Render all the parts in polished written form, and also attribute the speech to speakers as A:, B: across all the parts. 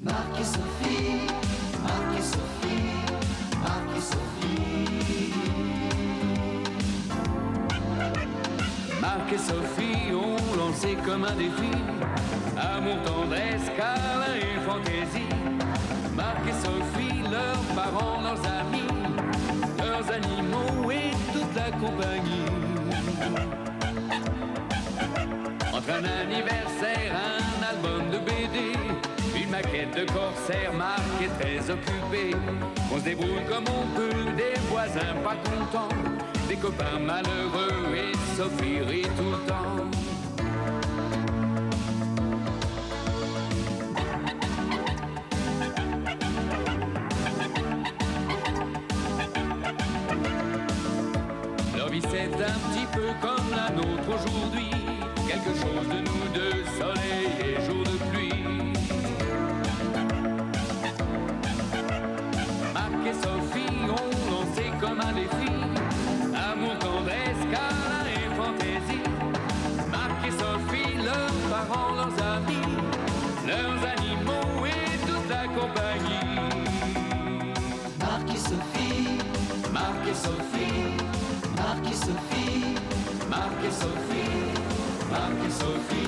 A: Marc et Sophie, Marc et Sophie, Marc et Sophie.
B: Marc et Sophie ont lancé comme un défi amour, tendresse, câlin et fantaisie. Marc et Sophie, leurs parents, leurs amis, leurs animaux et toute la compagnie. Entre un anniversaire, un album de BD, une maquette de corsaire, Marc est très occupé. On se débrouille comme on peut, des voisins pas contents, des copains malheureux et Sophie rit tout le temps. Leur vie c'est un petit peu comme la nôtre aujourd'hui, quelque chose de nous deux, soleil et jour de pluie. Marc et Sophie ont lancé comme un défi amour, tendresse, câlin et fantaisie. Marc et Sophie, leurs parents, leurs amis, leurs animaux et toute la compagnie.
A: Marc et Sophie,
B: Marc et Sophie,
A: Marc et Sophie,
B: Marc et Sophie, Marc et Sophie.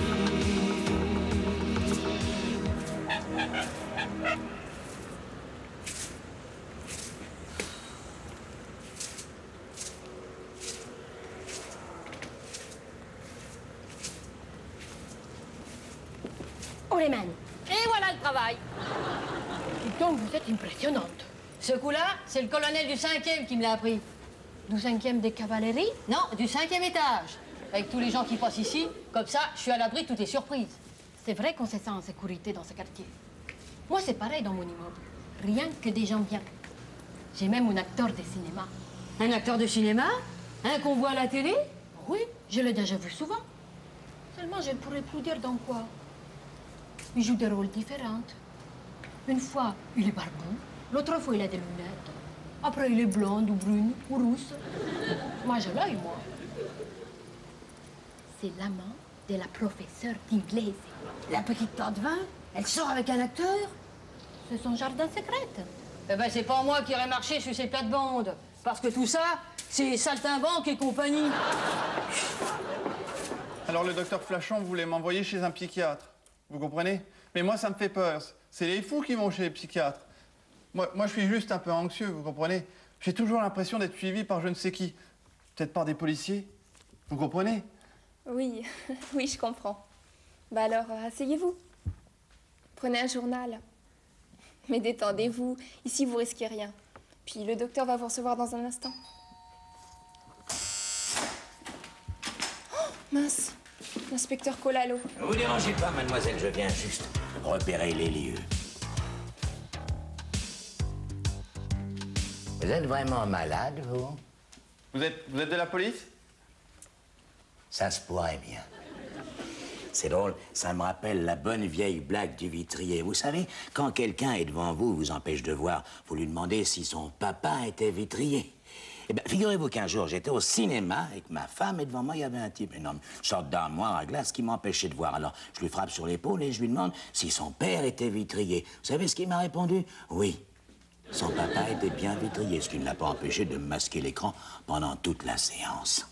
C: On les mène. Et voilà le travail. Dites donc, vous êtes impressionnante.
D: Ce coup-là, c'est le colonel du 5e qui me l'a appris.
C: Du 5e des cavaleries?
D: Non, du 5e étage. Avec tous les gens qui passent ici, comme ça, je suis à l'abri de toutes les surprises.
C: C'est vrai qu'on se sent en sécurité dans ce quartier. Moi, c'est pareil dans mon immeuble. Rien que des gens bien. J'ai même un acteur de cinéma.
D: Un acteur de cinéma? Un qu'on voit à la télé?
C: Oui, je l'ai déjà vu souvent. Seulement, je ne pourrais plus dire dans quoi. Il joue des rôles différents. Une fois, il est barbu. L'autre fois, il a des lunettes. Après, il est blonde ou brune ou rousse. Moi, je l'ai, moi. C'est l'amant de la professeure d'anglais.
D: La petite tante vin? Elle sort avec un acteur?
C: C'est son jardin secret.
D: Eh ben, c'est pas moi qui aurais marché sur ces plates-bandes. Parce que tout ça, c'est saltimbanque et compagnie.
E: Alors le docteur Flachon voulait m'envoyer chez un psychiatre. Vous comprenez? Mais moi, ça me fait peur. C'est les fous qui vont chez les psychiatres. Moi, je suis juste un peu anxieux, vous comprenez? J'ai toujours l'impression d'être suivi par je ne sais qui. Peut-être par des policiers. Vous comprenez?
F: Oui, oui, je comprends. Bah alors, asseyez-vous. Prenez un journal. Mais détendez-vous. Ici, vous risquez rien. Puis le docteur va vous recevoir dans un instant. Oh, mince. L'inspecteur Colalo.
G: Ne vous dérangez pas, mademoiselle, je viens juste repérer les lieux. Vous êtes vraiment malade, vous?
E: Vous êtes de la police?
G: Ça se pourrait bien. C'est drôle, ça me rappelle la bonne vieille blague du vitrier. Vous savez, quand quelqu'un est devant vous, vous empêche de voir, vous lui demandez si son papa était vitrier. Eh bien, figurez-vous qu'un jour, j'étais au cinéma avec ma femme et devant moi, il y avait un type énorme, une sorte d'armoire à glace qui m'empêchait de voir. Alors, je lui frappe sur l'épaule et je lui demande si son père était vitrier. Vous savez ce qu'il m'a répondu? Oui. Son papa était bien vitrier, ce qui ne l'a pas empêché de masquer l'écran pendant toute la séance.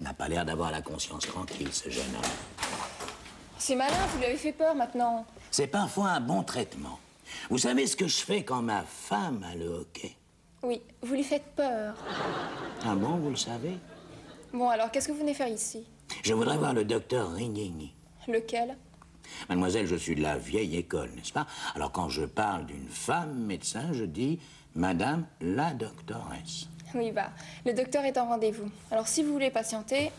G: Il n'a pas l'air d'avoir la conscience tranquille, ce jeune homme.
F: C'est malin, vous lui avez fait peur maintenant.
G: C'est parfois un bon traitement. Vous savez ce que je fais quand ma femme a le hoquet?
F: Oui, vous lui faites peur.
G: Ah bon, vous le savez?
F: Bon, alors, qu'est-ce que vous venez faire ici?
G: Je voudrais voir le docteur Rignigny.
F: Lequel?
G: Mademoiselle, je suis de la vieille école, n'est-ce pas? Alors, quand je parle d'une femme médecin, je dis Madame la doctoresse.
F: Oui, bah, le docteur est en rendez-vous. Alors, si vous voulez patienter...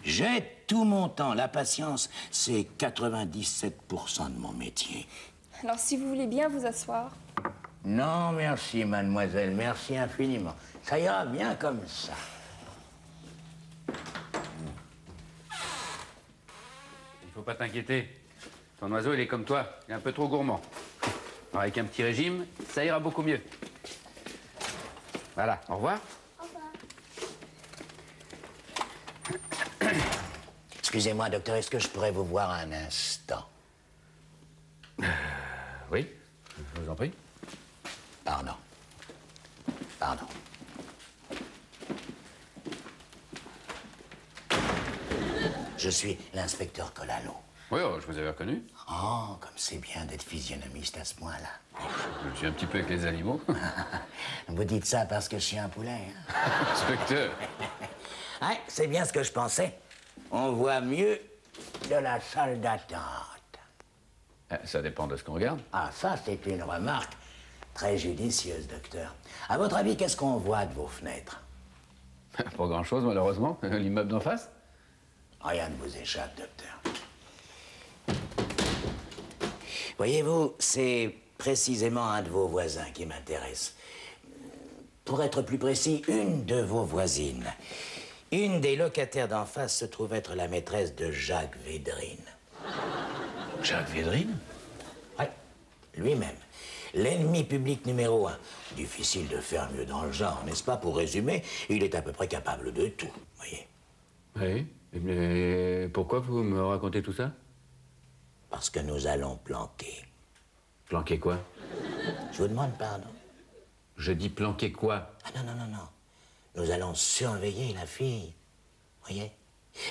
G: J'ai tout mon temps. La patience, c'est 97% de mon métier.
F: Alors, si vous voulez bien vous asseoir...
G: Non, merci, mademoiselle. Merci infiniment. Ça ira bien comme ça.
B: Il faut pas t'inquiéter. Ton oiseau, il est comme toi. Il est un peu trop gourmand. Alors, avec un petit régime, ça ira beaucoup mieux. Voilà, au revoir.
F: Au revoir.
G: Excusez-moi, docteur, est-ce que je pourrais vous voir un instant?
B: Oui, je vous en prie.
G: Pardon. Pardon. Je suis l'inspecteur Collalot.
B: Oui, oh, je vous avais reconnu.
G: Oh, comme c'est bien d'être physionomiste à ce point-là.
B: Je suis un petit peu avec les animaux.
G: Vous dites ça parce que je suis un poulet, hein?
B: Inspecteur.
G: Ouais, c'est bien ce que je pensais. On voit mieux de la salle d'attente.
B: Ça dépend de ce qu'on regarde.
G: Ah, ça, c'est une remarque très judicieuse, docteur. À votre avis, qu'est-ce qu'on voit de vos fenêtres?
B: Pas grand-chose, malheureusement. L'immeuble d'en face.
G: Rien ne vous échappe, docteur. Voyez-vous, c'est précisément un de vos voisins qui m'intéresse. Pour être plus précis, une de vos voisines. Une des locataires d'en face se trouve être la maîtresse de Jacques Védrine.
B: Jacques Védrine?
G: Oui, lui-même. L'ennemi public numéro 1. Difficile de faire mieux dans le genre, n'est-ce pas? Pour résumer, il est à peu près capable de tout, voyez.
B: Oui, mais pourquoi vous me racontez tout ça?
G: Parce que nous allons planquer.
B: Planquer quoi?
G: Je vous demande pardon.
B: Je dis planquer quoi?
G: Ah non, non, non, non. Nous allons surveiller la fille, voyez.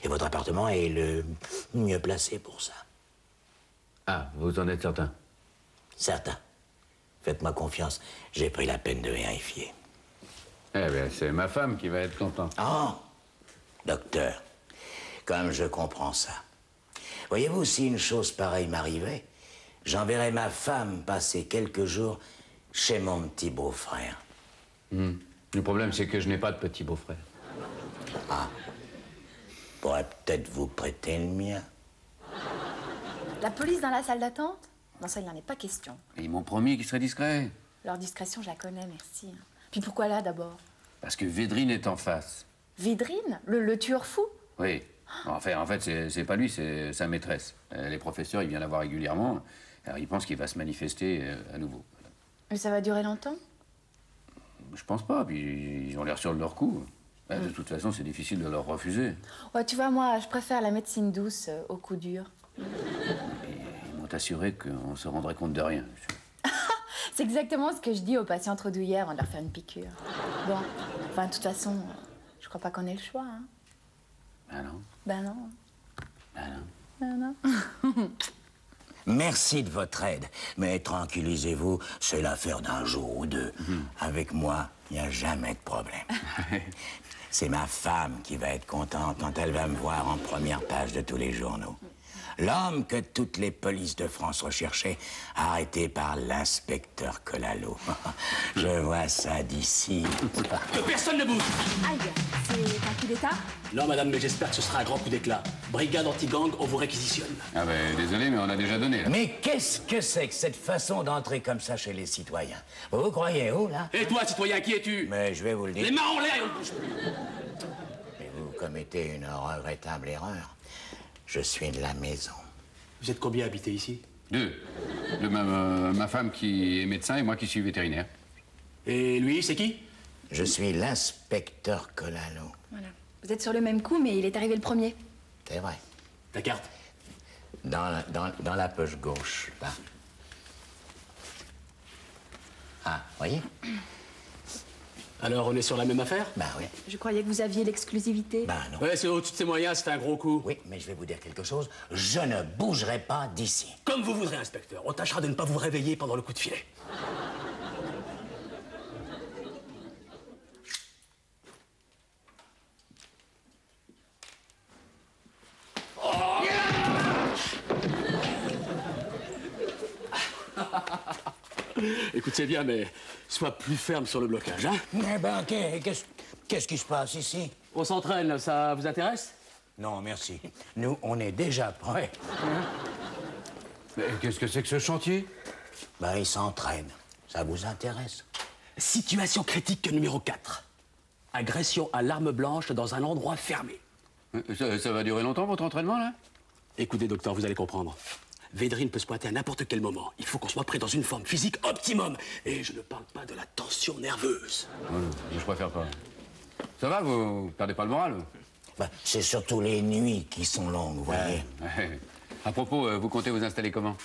G: Et votre appartement est le mieux placé pour ça.
B: Ah, vous en êtes certain?
G: Certain. Faites-moi confiance, j'ai pris la peine de vérifier.
B: Eh bien, c'est ma femme qui va être contente.
G: Oh, docteur, comme je comprends ça. Voyez-vous, si une chose pareille m'arrivait, j'enverrais ma femme passer quelques jours chez mon petit beau-frère.
B: Le problème, c'est que je n'ai pas de petit beau-frère.
G: Ah, pourrais peut-être vous prêter le mien.
H: La police dans la salle d'attente? Non, ça, il n'en est pas question.
B: Et ils m'ont promis qu'ils seraient discrets.
H: Leur discrétion, je la connais, merci. Puis pourquoi là, d'abord?
B: Parce que Védrine est en face.
H: Védrine? Le tueur fou?
B: Oui. En fait, c'est pas lui, c'est sa maîtresse. Les professeurs, il vient la voir régulièrement. Alors, il pense qu'il va se manifester à nouveau.
H: Mais ça va durer longtemps?
B: Je pense pas, puis ils ont l'air sûrs de leur coup. De toute façon, c'est difficile de leur refuser.
H: Ouais, tu vois, moi, je préfère la médecine douce au coup dur.
B: Ils m'ont assuré qu'on se rendrait compte de rien.
H: C'est exactement ce que je dis aux patients trop douillères avant de leur faire une piqûre. Bon, enfin, de toute façon, je crois pas qu'on ait le choix, hein.
B: Ben non.
H: Ben non.
B: Ben non.
H: Ben non.
G: Merci de votre aide, mais tranquillisez-vous, c'est l'affaire d'un jour ou deux. Avec moi, il n'y a jamais de problème. C'est ma femme qui va être contente quand elle va me voir en première page de tous les journaux. L'homme que toutes les polices de France recherchaient, arrêté par l'inspecteur Collalot. Je vois ça d'ici.
I: Que personne ne bouge!
H: Aïe, c'est un coup d'état?
I: Non, madame, mais j'espère que ce sera un grand coup d'éclat. Brigade anti-gang, on vous réquisitionne.
B: Ah ben, désolé, mais on a déjà donné, là.
G: Mais qu'est-ce que c'est que cette façon d'entrer comme ça chez les citoyens? Vous croyez où, là?
I: Et toi, citoyen, qui es-tu?
G: Mais je vais vous le dire.
I: Les mains en l'air et on ne bouge plus.
G: Mais vous commettez une regrettable erreur. Je suis de la maison.
I: Vous êtes combien habités ici?
B: Deux. Ma femme qui est médecin et moi qui suis vétérinaire.
I: Et lui, c'est qui?
G: Je suis l'inspecteur Collalot.
H: Voilà. Vous êtes sur le même coup, mais il est arrivé le premier.
G: C'est vrai.
I: Ta carte?
G: Dans la poche gauche, là. Ah, voyez?
I: Alors, on est sur la même affaire?
G: Ben oui.
H: Je croyais que vous aviez l'exclusivité.
G: Ben non.
I: Ouais, c'est au-dessus de ses moyens, c'est un gros coup.
G: Oui, mais je vais vous dire quelque chose. Je ne bougerai pas d'ici.
I: Comme vous voudrez, inspecteur. On tâchera de ne pas vous réveiller pendant le coup de filet. Écoute, c'est bien, mais sois plus ferme sur le blocage, hein?
G: Eh ben, qu'est-ce qui se passe ici?
I: On s'entraîne, ça vous intéresse?
G: Non, merci. Nous, on est déjà prêts.
B: Mais qu'est-ce que c'est que ce chantier?
G: Ben, ils s'entraînent. Ça vous intéresse?
I: Situation critique numéro 4. Agression à l'arme blanche dans un endroit fermé.
B: Ça va durer longtemps, votre entraînement, là?
I: Écoutez, docteur, vous allez comprendre. Védrine peut se pointer à n'importe quel moment. Il faut qu'on soit prêt dans une forme physique optimum. Et je ne parle pas de la tension nerveuse.
B: Je préfère pas. Ça va, vous perdez pas le moral?
G: Ben, c'est surtout les nuits qui sont longues, vous voyez.
B: À propos, vous comptez vous installer comment?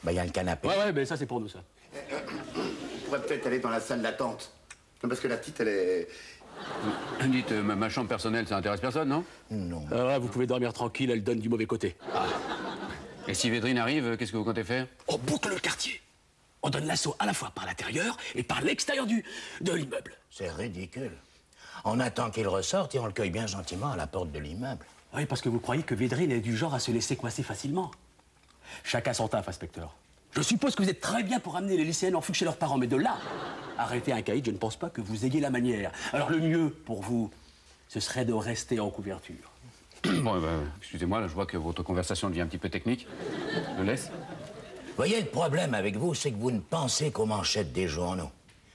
G: Bah, il y a le canapé.
I: Ouais, mais ça, c'est pour nous, ça.
J: On pourrait peut-être aller dans la salle d'attente. Non, parce que la petite, elle est...
B: Dites, ma chambre personnelle, ça intéresse personne, non?
G: Non.
I: Là, vous pouvez dormir tranquille, elle donne du mauvais côté.
B: Et si Védrine arrive, qu'est-ce que vous comptez faire?
I: On boucle le quartier. On donne l'assaut à la fois par l'intérieur et par l'extérieur de l'immeuble.
G: C'est ridicule. On attend qu'il ressorte et on le cueille bien gentiment à la porte de l'immeuble.
I: Oui, parce que vous croyez que Védrine est du genre à se laisser coincer facilement. Chacun son taf, inspecteur. Je suppose que vous êtes très bien pour amener les lycéennes en fugue chez leurs parents, mais de là, arrêter un caïd, je ne pense pas que vous ayez la manière. Alors le mieux pour vous, ce serait de rester en couverture.
B: Bon, excusez-moi, là, je vois que votre conversation devient un petit peu technique. Je le laisse.
G: Voyez, le problème avec vous, c'est que vous ne pensez qu'aux manchettes des journaux.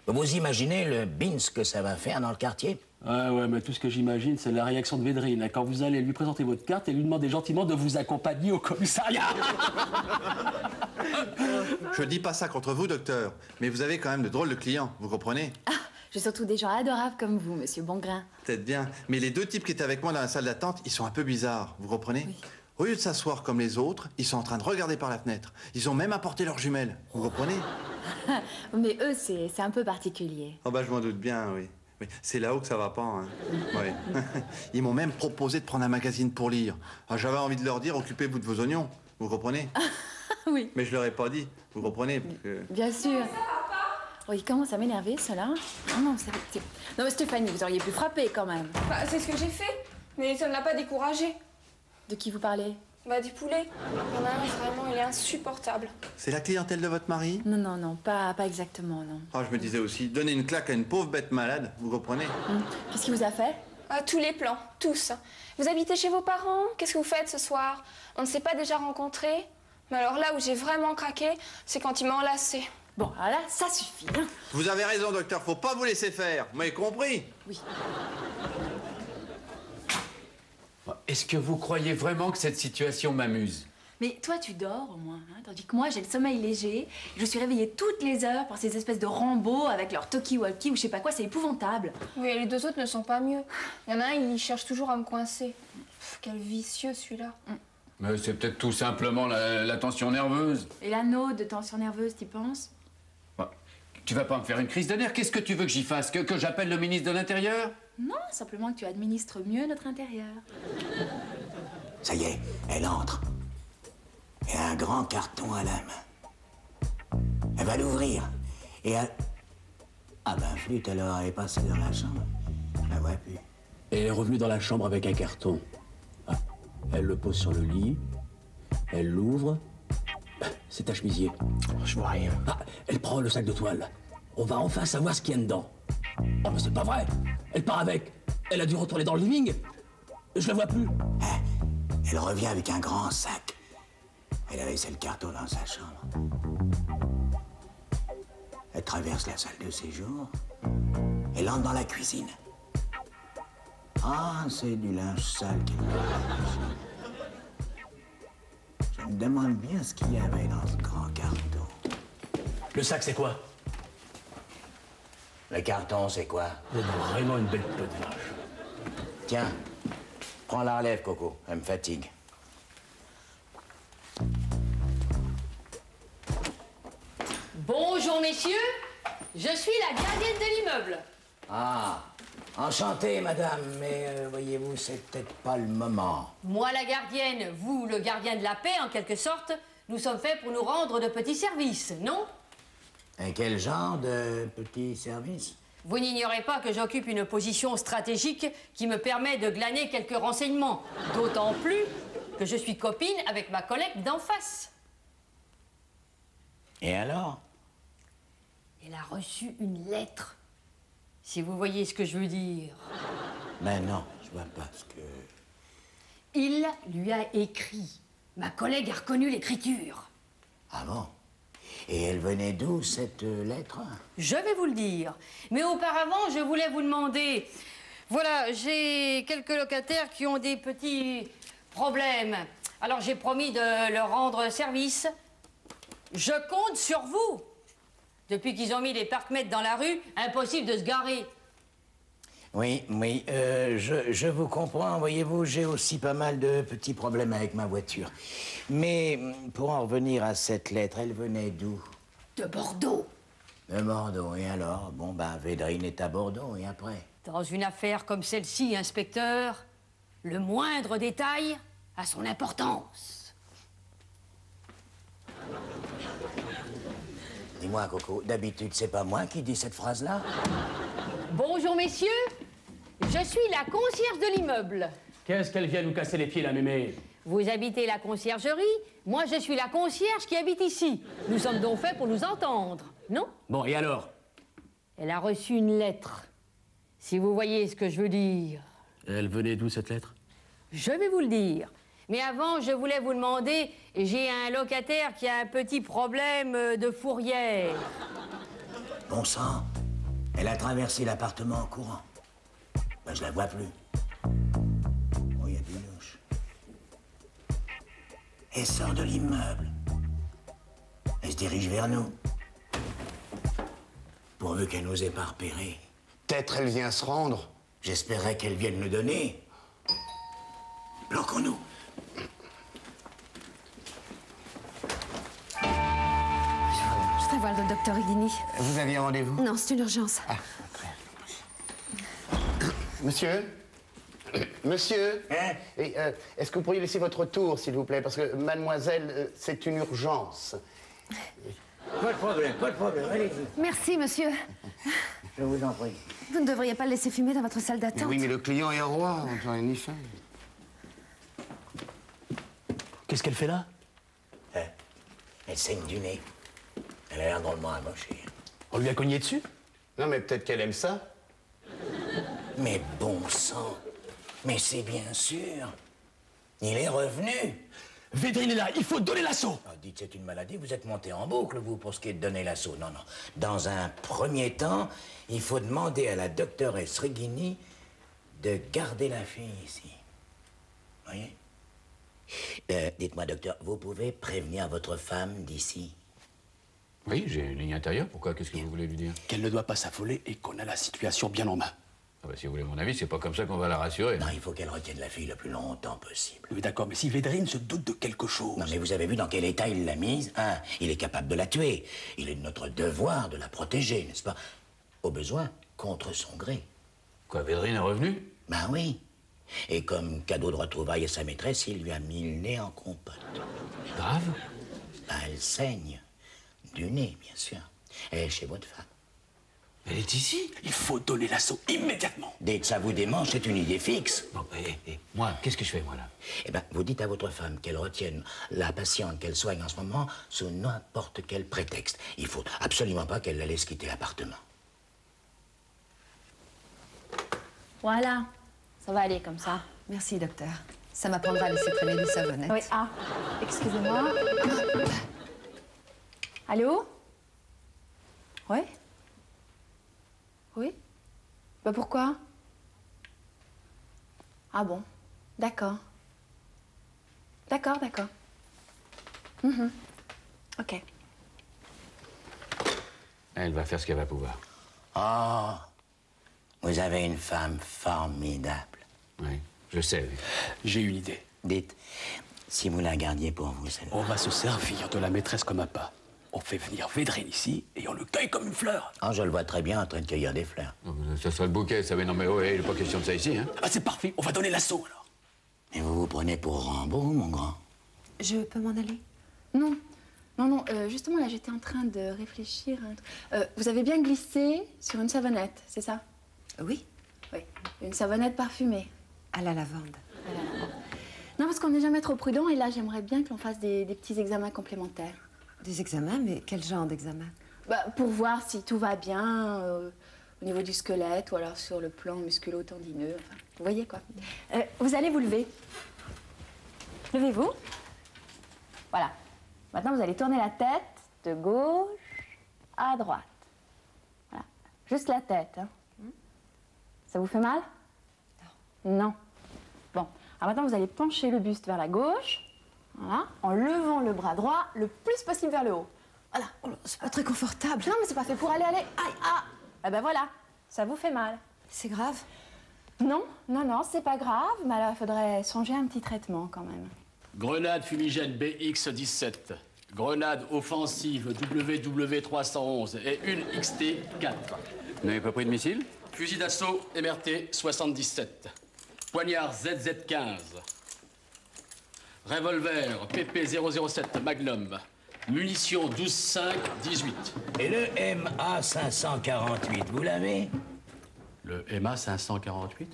G: Vous imaginez le bins que ça va faire dans le quartier?
I: Ouais, mais tout ce que j'imagine, c'est la réaction de Védrine quand vous allez lui présenter votre carte et lui demander gentiment de vous accompagner au commissariat.
E: Je dis pas ça contre vous, docteur, mais vous avez quand même de drôles de clients, vous comprenez?
H: Ah, j'ai surtout des gens adorables comme vous, monsieur Bongrain.
E: Peut-être bien, mais les deux types qui étaient avec moi dans la salle d'attente, ils sont un peu bizarres, vous comprenez?
H: Oui.
E: Au lieu de s'asseoir comme les autres, ils sont en train de regarder par la fenêtre. Ils ont même apporté leurs jumelles, vous comprenez?
H: Mais eux, c'est un peu particulier.
E: Oh bah je m'en doute bien, oui. Mais c'est là-haut que ça va pas, hein. Ouais. Ils m'ont même proposé de prendre un magazine pour lire. Alors, j'avais envie de leur dire, occupez-vous de vos oignons, vous comprenez?
H: Oui.
E: Mais je leur ai pas dit, vous comprenez? Parce que...
H: Bien sûr. Oh, il commence à m'énerver, cela. Non, non, mais Stéphanie, vous auriez pu frapper quand même.
F: Bah, c'est ce que j'ai fait. Mais ça ne l'a pas découragé.
H: De qui vous parlez?
F: Bah, du poulet. Il y en a un, vraiment, il est insupportable.
E: C'est la clientèle de votre mari?
H: Non, pas exactement, non.
E: Ah, je me disais aussi, donner une claque à une pauvre bête malade, vous comprenez?
H: Qu'est-ce qu'il vous a fait?
F: Ah, tous les plans, tous. Vous habitez chez vos parents? Qu'est-ce que vous faites ce soir? On ne s'est pas déjà rencontrés? Mais alors là où j'ai vraiment craqué, c'est quand il m'a enlacé.
H: Bon, alors là, ça suffit. Hein.
E: Vous avez raison, docteur, faut pas vous laisser faire. Vous m'avez compris?
H: Oui.
B: Est-ce que vous croyez vraiment que cette situation m'amuse?
H: Mais toi, tu dors au moins, hein, tandis que moi, j'ai le sommeil léger. Je suis réveillée toutes les heures par ces espèces de Rambo avec leur talkie-walkie ou je sais pas quoi, c'est épouvantable.
F: Oui, et les deux autres ne sont pas mieux. Il y en a un, il cherche toujours à me coincer. Quel vicieux celui-là.
B: Mais c'est peut-être tout simplement la tension nerveuse.
H: Et l'anneau de tension nerveuse, t'y penses?
B: Tu vas pas me faire une crise de nerfs? Qu'est-ce que tu veux que j'y fasse? Que j'appelle le ministre de l'Intérieur?
H: Non, simplement que tu administres mieux notre intérieur.
G: Ça y est, elle entre. Et un grand carton à la main. Elle va l'ouvrir. Et elle... Ah ben, flûte, alors, elle est passée dans la chambre. Je la vois plus.
I: Elle est revenue dans la chambre avec un carton. Ah, elle le pose sur le lit. Elle l'ouvre. C'est un chemisier.
G: Je vois rien.
I: Ah, elle prend le sac de toile. On va enfin savoir ce qu'il y a dedans. Oh, mais c'est pas vrai. Elle part avec. Elle a dû retourner dans le living. Je la vois plus.
G: Elle revient avec un grand sac. Elle a laissé le carton dans sa chambre. Elle traverse la salle de séjour. Elle entre dans la cuisine. Ah, c'est du linge sale qu'elle a. Je me demande bien ce qu'il y avait dans ce grand carton.
I: Le sac, c'est quoi?
G: Le carton, c'est quoi?
I: Vous êtes vraiment une belle peau de vache.
G: Tiens, prends la relève, Coco. Elle me fatigue.
D: Bonjour, messieurs. Je suis la gardienne de l'immeuble.
G: Ah, enchanté, madame, mais voyez-vous, c'est peut-être pas le moment.
D: Moi, la gardienne, vous, le gardien de la paix, en quelque sorte, nous sommes faits pour nous rendre de petits services, non?
G: Et quel genre de petit service?
D: Vous n'ignorez pas que j'occupe une position stratégique qui me permet de glaner quelques renseignements. D'autant plus que je suis copine avec ma collègue d'en face.
G: Et alors?
D: Elle a reçu une lettre. Si vous voyez ce que je veux dire.
G: Ben non, je vois pas ce que...
D: Il lui a écrit. Ma collègue a reconnu l'écriture.
G: Ah bon? Et elle venait d'où, cette lettre?
D: Je vais vous le dire. Mais auparavant, je voulais vous demander... Voilà, j'ai quelques locataires qui ont des petits problèmes. Alors j'ai promis de leur rendre service. Je compte sur vous. Depuis qu'ils ont mis les parcs-mètres dans la rue, impossible de se garer.
G: Oui, je vous comprends. Voyez-vous, j'ai aussi pas mal de petits problèmes avec ma voiture. Mais pour en revenir à cette lettre, elle venait d'où?
C: De Bordeaux.
G: De Bordeaux, et alors? Bon, ben, Védrine est à Bordeaux, et après?
D: Dans une affaire comme celle-ci, inspecteur, le moindre détail a son importance.
G: Dis-moi, Coco, d'habitude, c'est pas moi qui dis cette phrase-là?
D: Bonjour, messieurs. Je suis la concierge de l'immeuble.
I: Qu'est-ce qu'elle vient nous casser les pieds, la mémé?
D: Vous habitez la conciergerie, moi je suis la concierge qui habite ici. Nous sommes donc faits pour nous entendre, non?
I: Bon, et alors?
D: Elle a reçu une lettre. Si vous voyez ce que je veux dire.
I: Elle venait d'où, cette lettre?
D: Je vais vous le dire. Mais avant, je voulais vous demander, j'ai un locataire qui a un petit problème de fourrière.
G: Bon sang, elle a traversé l'appartement en courant. Ben, je la vois plus. Oh, il y a du louche. Elle sort de l'immeuble. Elle se dirige vers nous. Pourvu qu'elle nous ait pas repérés.
J: Peut-être elle vient se rendre.
G: J'espérais qu'elle vienne le donner. Bloquons-nous.
K: Je voudrais voir le docteur Higuini.
J: Vous aviez rendez-vous?
K: Non, c'est une urgence.
J: Ah, Monsieur? Monsieur?
G: Hein?
J: Est-ce que vous pourriez laisser votre tour, s'il vous plaît? Parce que, mademoiselle, c'est une urgence.
G: Pas de problème, allez-y.
K: Merci, monsieur.
G: Je vous en prie.
K: Vous ne devriez pas le laisser fumer dans votre salle
J: Mais
K: d'attente.
J: oui, mais le client est roi, on peut rien y faire.
I: Qu'est-ce qu'elle fait là?
G: Elle saigne du nez. Elle a l'air drôlement amochée.
I: On lui a cogné dessus?
J: Non, mais peut-être qu'elle aime ça.
G: Mais bon sang, mais c'est bien sûr. Il est revenu.
I: Védrine est là, il faut donner l'assaut.
G: Ah, dites, c'est une maladie, vous êtes monté en boucle, vous, pour ce qui est de donner l'assaut. Non. Dans un premier temps, il faut demander à la doctoresse Reghini de garder la fille ici. Voyez? Dites-moi, docteur, vous pouvez prévenir votre femme d'ici?
B: Oui, j'ai une ligne intérieure. Pourquoi? Qu'est-ce que vous voulez lui dire?
I: Qu'elle ne doit pas s'affoler et qu'on a la situation bien en main.
B: Ah bah, si vous voulez mon avis, c'est pas comme ça qu'on va la rassurer.
G: Non, il faut qu'elle retienne la fille le plus longtemps possible.
I: Oui, d'accord, mais si Védrine se doute de quelque chose...
G: Non, mais vous avez vu dans quel état il l'a mise? Hein? Il est capable de la tuer. Il est de notre devoir de la protéger, n'est-ce pas? Au besoin, contre son gré.
B: Quoi, Védrine est revenue?
G: Ben oui. Et comme cadeau de retrouvailles à sa maîtresse, il lui a mis le nez en compote.
B: Grave?
G: Ben, elle saigne. Du nez, bien sûr. Elle est chez votre femme.
B: Elle est ici?
I: Il faut donner l'assaut immédiatement.
G: Dès que ça vous démange, c'est une idée fixe.
B: Bon, moi, qu'est-ce que je fais, moi, là?
G: Eh ben, vous dites à votre femme qu'elle retienne la patiente qu'elle soigne en ce moment sous n'importe quel prétexte. Il faut absolument pas qu'elle la laisse quitter l'appartement.
H: Voilà, ça va aller comme ça.
K: Merci, docteur. Ça m'apprendra à laisser traîner des savonnettes.
H: Oui, excusez-moi. Allô? Oui? Oui? Bah pourquoi? Ah bon? D'accord. D'accord. Ok.
B: Elle va faire ce qu'elle va pouvoir.
G: Oh, vous avez une femme formidable.
B: Oui, je sais. Oui.
I: J'ai une idée.
G: Dites, si vous la gardiez pour vous, celle-là.
I: On va se servir de la maîtresse comme un pas. On fait venir Védrine ici et on le cueille comme une fleur.
G: Ah, je le vois très bien en train de cueillir des fleurs.
B: Ça sera le bouquet, ça. Mais non, mais il n'est pas question de ça ici, hein.
I: Ah bah c'est parfait, on va donner l'assaut alors.
G: Et vous vous prenez pour Rambo, mon grand?
K: Je peux m'en aller?
H: Non, justement là j'étais en train de réfléchir à un truc. Vous avez bien glissé sur une savonnette, c'est ça?
K: Oui,
H: Oui, une savonnette parfumée.
K: à la lavande.
H: Non, parce qu'on n'est jamais trop prudent et là j'aimerais bien que l'on fasse des petits examens complémentaires.
K: Des examens? Mais quel genre d'examen?
H: Bah, pour voir si tout va bien au niveau du squelette ou alors sur le plan musculo-tendineux. Enfin, vous voyez quoi. Vous allez vous lever. Levez-vous. Voilà. Maintenant, vous allez tourner la tête de gauche à droite. Voilà. Juste la tête. Hein. Ça vous fait mal? Non. Bon. Alors maintenant, vous allez pencher le buste vers la gauche. Voilà. En levant le bras droit le plus possible vers le haut. Voilà.
K: Oh, c'est pas très confortable.
H: Non, mais c'est pas fait pour aller. Aïe, ah. Ah ben voilà. Ça vous fait mal.
K: C'est grave?
H: Non, non, non, c'est pas grave, mais alors il faudrait songer à un petit traitement quand même.
I: Grenade fumigène BX-17. Grenade offensive WW-311 et une XT-4.
B: Vous n'avez pas pris de missile?
I: Fusil d'assaut MRT-77. Poignard ZZ-15. Revolver PP-007 Magnum. Munitions 12,5-18.
G: Et le MA-548, vous l'avez?
I: Le MA-548?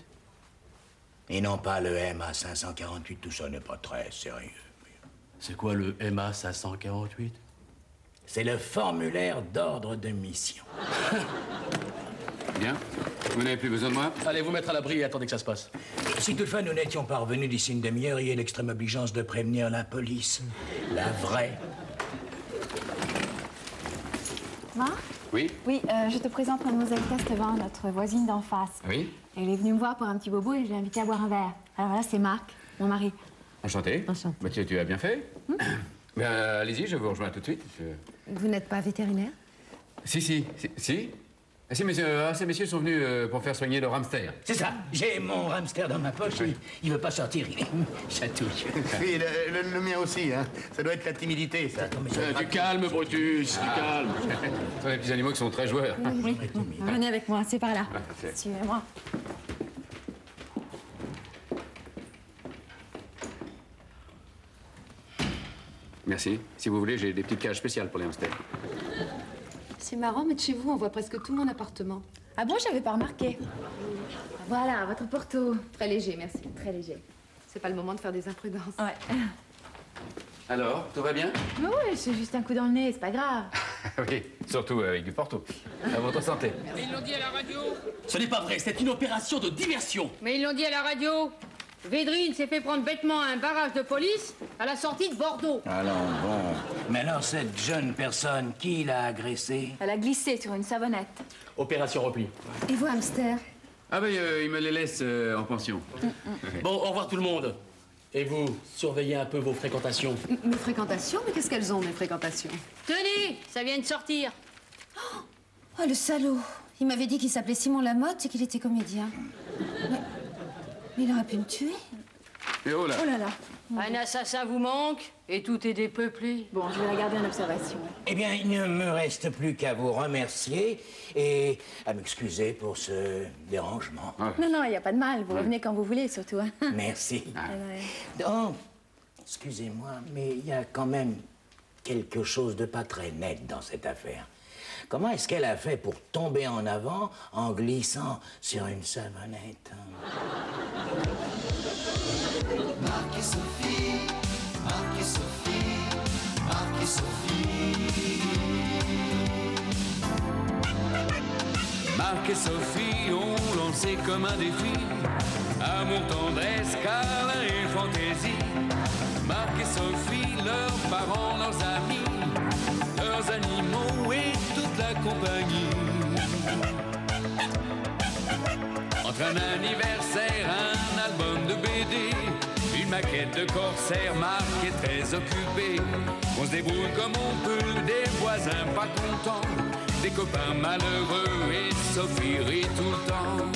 G: Et non pas le MA-548, tout ça n'est pas très sérieux.
I: C'est quoi le MA-548?
G: C'est le formulaire d'ordre de mission.
B: Bien. Vous n'avez plus besoin de moi?
I: Allez vous mettre à l'abri et attendez que ça se passe.
G: Si toutefois nous n'étions pas revenus d'ici une demi-heure, il y a l'extrême obligeance de prévenir la police. La vraie.
H: Marc?
B: Oui?
H: Oui, je te présente mademoiselle Testevin, notre voisine d'en face.
B: Oui?
H: Elle est venue me voir pour un petit bobo et je l'ai invitée à boire un verre. Alors là, c'est Marc, mon mari.
B: Enchanté.
K: Enchanté.
B: Bah, tu as bien fait. Ben, allez-y, je vous rejoins tout de suite.
K: Vous n'êtes pas vétérinaire?
B: Si. Ces messieurs sont venus pour faire soigner leur hamster.
G: C'est ça. J'ai mon hamster dans ma poche. Il veut pas sortir. Il chatouille.
J: Oui, le mien aussi, hein. Ça doit être la timidité, ça.
B: Du calme, Brutus, du calme. Ce sont des petits animaux qui sont très joueurs.
H: Oui, venez avec moi, c'est par là.
B: c'est-
H: Suivez-moi.
B: Merci. Si vous voulez, j'ai des petites cages spéciales pour les hamsters.
C: C'est marrant, mais de chez vous, on voit presque tout mon appartement.
H: Ah bon, j'avais pas remarqué. Voilà, votre porto.
C: Très léger, merci.
H: Très léger.
C: C'est pas le moment de faire des imprudences.
H: Ouais.
B: Alors, tout va bien?
H: Mais oui, c'est juste un coup dans le nez, c'est pas grave.
B: Oui, surtout avec du Porto. À votre santé.
D: Mais ils l'ont dit à la radio.
I: Ce n'est pas vrai, c'est une opération de diversion.
D: Mais ils l'ont dit à la radio. Védrine s'est fait prendre bêtement à un barrage de police à la sortie de Bordeaux.
G: Allons, bon. Mais alors, cette jeune personne, qui l'a agressée?
H: Elle a glissé sur une savonnette.
I: Opération repli.
K: Et vos hamsters?
B: Ah ben, il me les laisse en pension.
I: Bon, au revoir tout le monde. Et vous, surveillez un peu vos fréquentations.
C: Mes fréquentations? Mais qu'est-ce qu'elles ont, mes fréquentations?
D: Tenez, ça vient de sortir.
K: Oh, le salaud! Il m'avait dit qu'il s'appelait Simon Lamotte et qu'il était comédien. Mais il aurait pu me tuer.
B: Et oh là!
H: Oh là là.
D: Un assassin vous manque et tout est dépeuplé.
H: Bon, je vais la garder en observation.
G: Eh bien, il ne me reste plus qu'à vous remercier et à m'excuser pour ce dérangement.
H: Non, non, il n'y a pas de mal. Vous revenez quand vous voulez, surtout. Hein.
G: Merci.
H: Ouais.
G: Donc, excusez-moi, mais il y a quand même quelque chose de pas très net dans cette affaire. Comment est-ce qu'elle a fait pour tomber en avant en glissant sur une savonnette?
A: Marc et Sophie, Marc et Sophie, Marc et Sophie.
B: Marc et Sophie ont lancé comme un défi. Amour, tendresse, câlin et fantaisie. Marc et Sophie, leurs parents, leurs amis, leurs animaux et toute la compagnie. Entre un anniversaire, un album de BD, une maquette de corsaire, Marc est très occupé. On se débrouille comme on peut, des voisins pas contents, des copains malheureux et Sophie rit tout le temps.